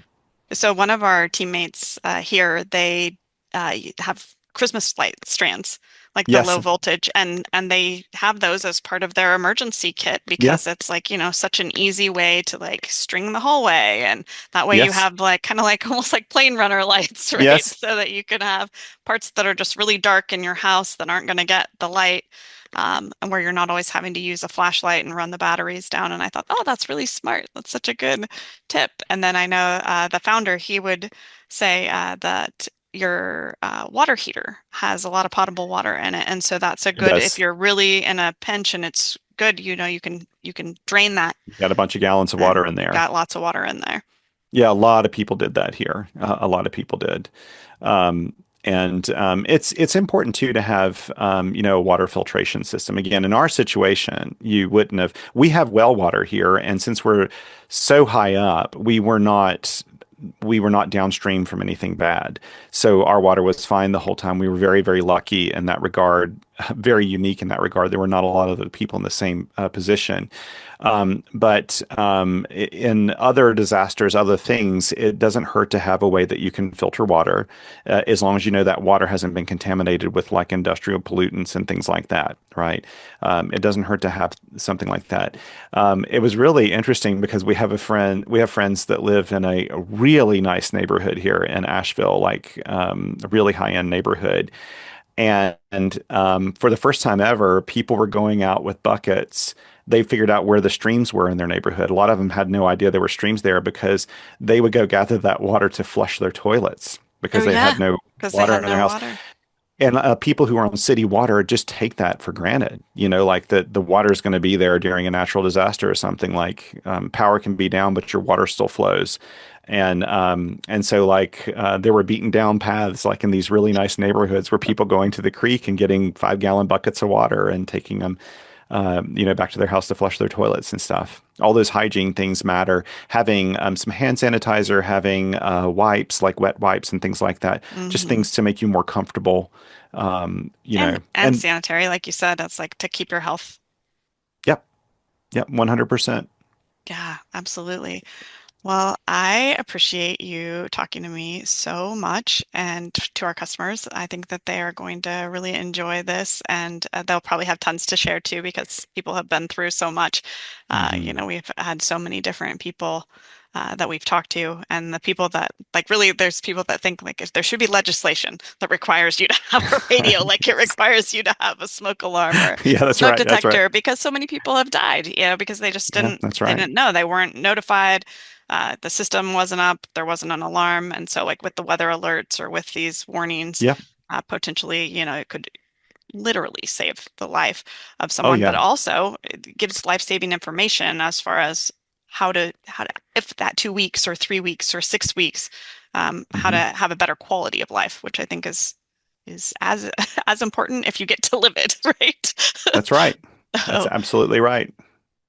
So one of our teammates here, they have Christmas light strands, like the yes, low voltage, and they have those as part of their emergency kit yeah, because it's like, such an easy way to like string the hallway, and that way you yes, have like kind of like almost like plane runner lights, right? yes, So that you can have parts that are just really dark in your house that aren't going to get the light. And where you're not always having to use a flashlight and run the batteries down. And I thought, oh, that's really smart. That's such a good tip. And then I know the founder, he would say that your water heater has a lot of potable water in it, and so that's a it good if does. you're really in a pinch and it's good, you can drain that, You got a bunch of gallons of water and in you've there. got lots of water in there. Yeah, a lot of people did that here. A lot of people did. Um, and it's important too to have a water filtration system. Again, in our situation, you wouldn't have. We have well water here, and since we're so high up, we were not downstream from anything bad. So our water was fine the whole time. We were very, very lucky in that regard, very unique in that regard. There were not a lot of other people in the same position. But in other disasters, other things, it doesn't hurt to have a way that you can filter water, as long as you know that water hasn't been contaminated with like industrial pollutants and things like that, right? It doesn't hurt to have something like that. It was really interesting because we have friends that live in a really nice neighborhood here in Asheville, like a really high-end neighborhood. And for the first time ever, people were going out with buckets. They figured out where the streams were in their neighborhood. A lot of them had no idea there were streams there because they would go gather that water to flush their toilets Oh because they yeah, had no because they water had in their no house. water. And people who are on city water just take that for granted. You know, like the water is going to be there during a natural disaster or something. Like power can be down, but your water still flows. And so like there were beaten down paths like in these really nice neighborhoods where people going to the creek and getting 5 gallon buckets of water and taking them back to their house to flush their toilets and stuff. All those hygiene things matter. Having some hand sanitizer, having wipes like wet wipes and things like that, just Hmm. things to make you more comfortable. And And sanitary, like you said, that's like to keep your health. yep, yep, 100%. Yeah, absolutely. Well, I appreciate you talking to me so much and to our customers. I think that they are going to really enjoy this and they'll probably have tons to share too because people have been through so much. Hmm. We've had so many different people that we've talked to, and the people that like really, there's people that think like if there should be legislation that requires you to have a radio, like it Yes. requires you to have a smoke alarm or Yeah, that's smoke right. That's right. detector because so many people have died, because they just Yeah, didn't that's they right. didn't know, they weren't notified. The system wasn't up, there wasn't an alarm. And so, like with the weather alerts or with these warnings, Yeah. potentially, it could literally save the life of Oh, someone, but yeah. also it gives life-saving information as far as how to, if that 2 weeks or 3 weeks or 6 weeks, how to Hmm. have a better quality of life, which I think is as as important if you get to live it, right? That's right. That's Oh, absolutely right.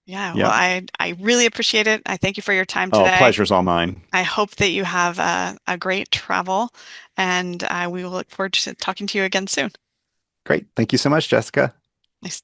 yeah. Well, Yep. I really appreciate it. I thank you for your time Oh, today. pleasure's all mine. I hope that you have a great travel, and we will look forward to talking to you again soon. Great. Thank you so much, Jessica. Nice.